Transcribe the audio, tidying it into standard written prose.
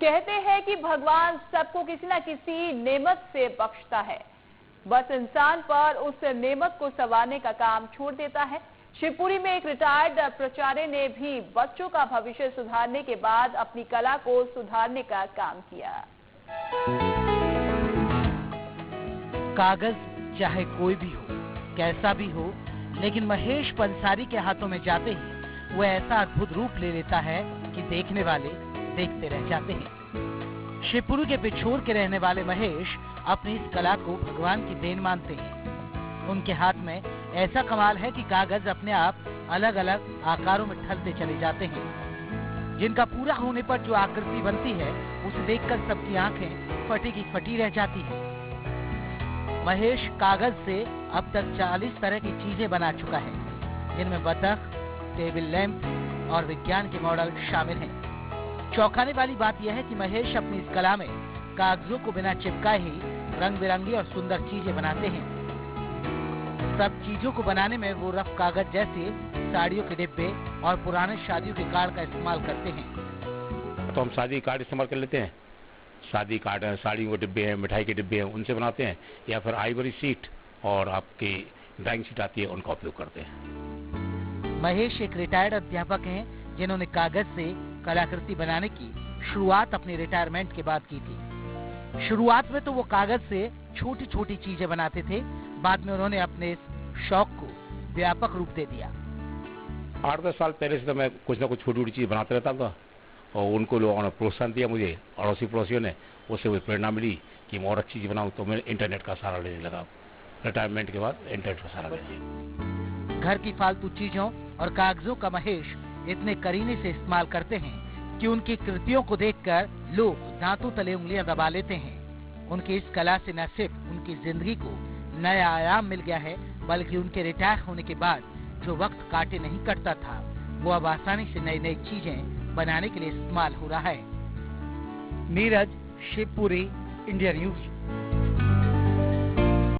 कहते हैं कि भगवान सबको किसी न किसी नेमत से बख्शता है, बस इंसान पर उस नेमत को संवारने का काम छोड़ देता है। शिवपुरी में एक रिटायर्ड प्राचार्य ने भी बच्चों का भविष्य सुधारने के बाद अपनी कला को सुधारने का काम किया। कागज चाहे कोई भी हो, कैसा भी हो, लेकिन महेश पंसारी के हाथों में जाते ही वो ऐसा अद्भुत रूप ले लेता है कि देखने वाले देखते रह जाते हैं। शिवपुरी के पिछोर के रहने वाले महेश अपनी इस कला को भगवान की देन मानते हैं। उनके हाथ में ऐसा कमाल है कि कागज अपने आप अलग अलग आकारों में ढलते चले जाते हैं, जिनका पूरा होने पर जो आकृति बनती है उसे देखकर सबकी आंखें फटी की फटी रह जाती हैं। महेश कागज से अब तक 40 तरह की चीजें बना चुका है, जिनमें बतख, टेबल लैंप और विज्ञान के मॉडल शामिल हैं। चौंकाने वाली बात यह है कि महेश अपनी इस कला में कागजों को बिना चिपकाए ही रंग बिरंगी और सुंदर चीजें बनाते हैं। सब चीजों को बनाने में वो रफ कागज जैसे साड़ियों के डिब्बे और पुराने शादियों के कार्ड का इस्तेमाल करते हैं। तो हम शादी कार्ड इस्तेमाल कर लेते हैं, शादी कार्ड है, साड़ियों के डिब्बे हैं, मिठाई के डिब्बे हैं, उनसे बनाते हैं, या फिर आइवरी शीट और आपकी ड्राइंग शीट आती है, उनका उपयोग करते हैं। महेश एक रिटायर्ड अध्यापक हैं, जिन्होंने कागज से कलाकृति बनाने की शुरुआत अपने रिटायरमेंट के बाद की थी। शुरुआत में तो वो कागज से छोटी छोटी चीजें बनाते थे, बाद में उन्होंने अपने इस शौक को व्यापक रूप दे दिया। 8-10 साल पहले से तो मैं कुछ ना कुछ छोटी छोटी चीज बनाते रहता था, और उनको लोगों ने प्रोत्साहन दिया मुझे, अड़ोसी पड़ोसियों ने, उससे मुझे प्रेरणा मिली कि मैं और अच्छी चीज बनाऊं, तो मैं इंटरनेट का सहारा लेने लगा। रिटायरमेंट के बाद इंटरनेट का सहारा लिया। घर की फालतू चीजों और कागजों का महेश इतने करीने से इस्तेमाल करते हैं कि उनकी कृतियों को देखकर लोग दांतों तले उंगलियां दबा लेते हैं। उनकी इस कला से न सिर्फ उनकी जिंदगी को नया आयाम मिल गया है, बल्कि उनके रिटायर होने के बाद जो वक्त काटे नहीं कटता था, वो अब आसानी से नई नई चीजें बनाने के लिए इस्तेमाल हो रहा है। Neeraj, Shivpuri, India news.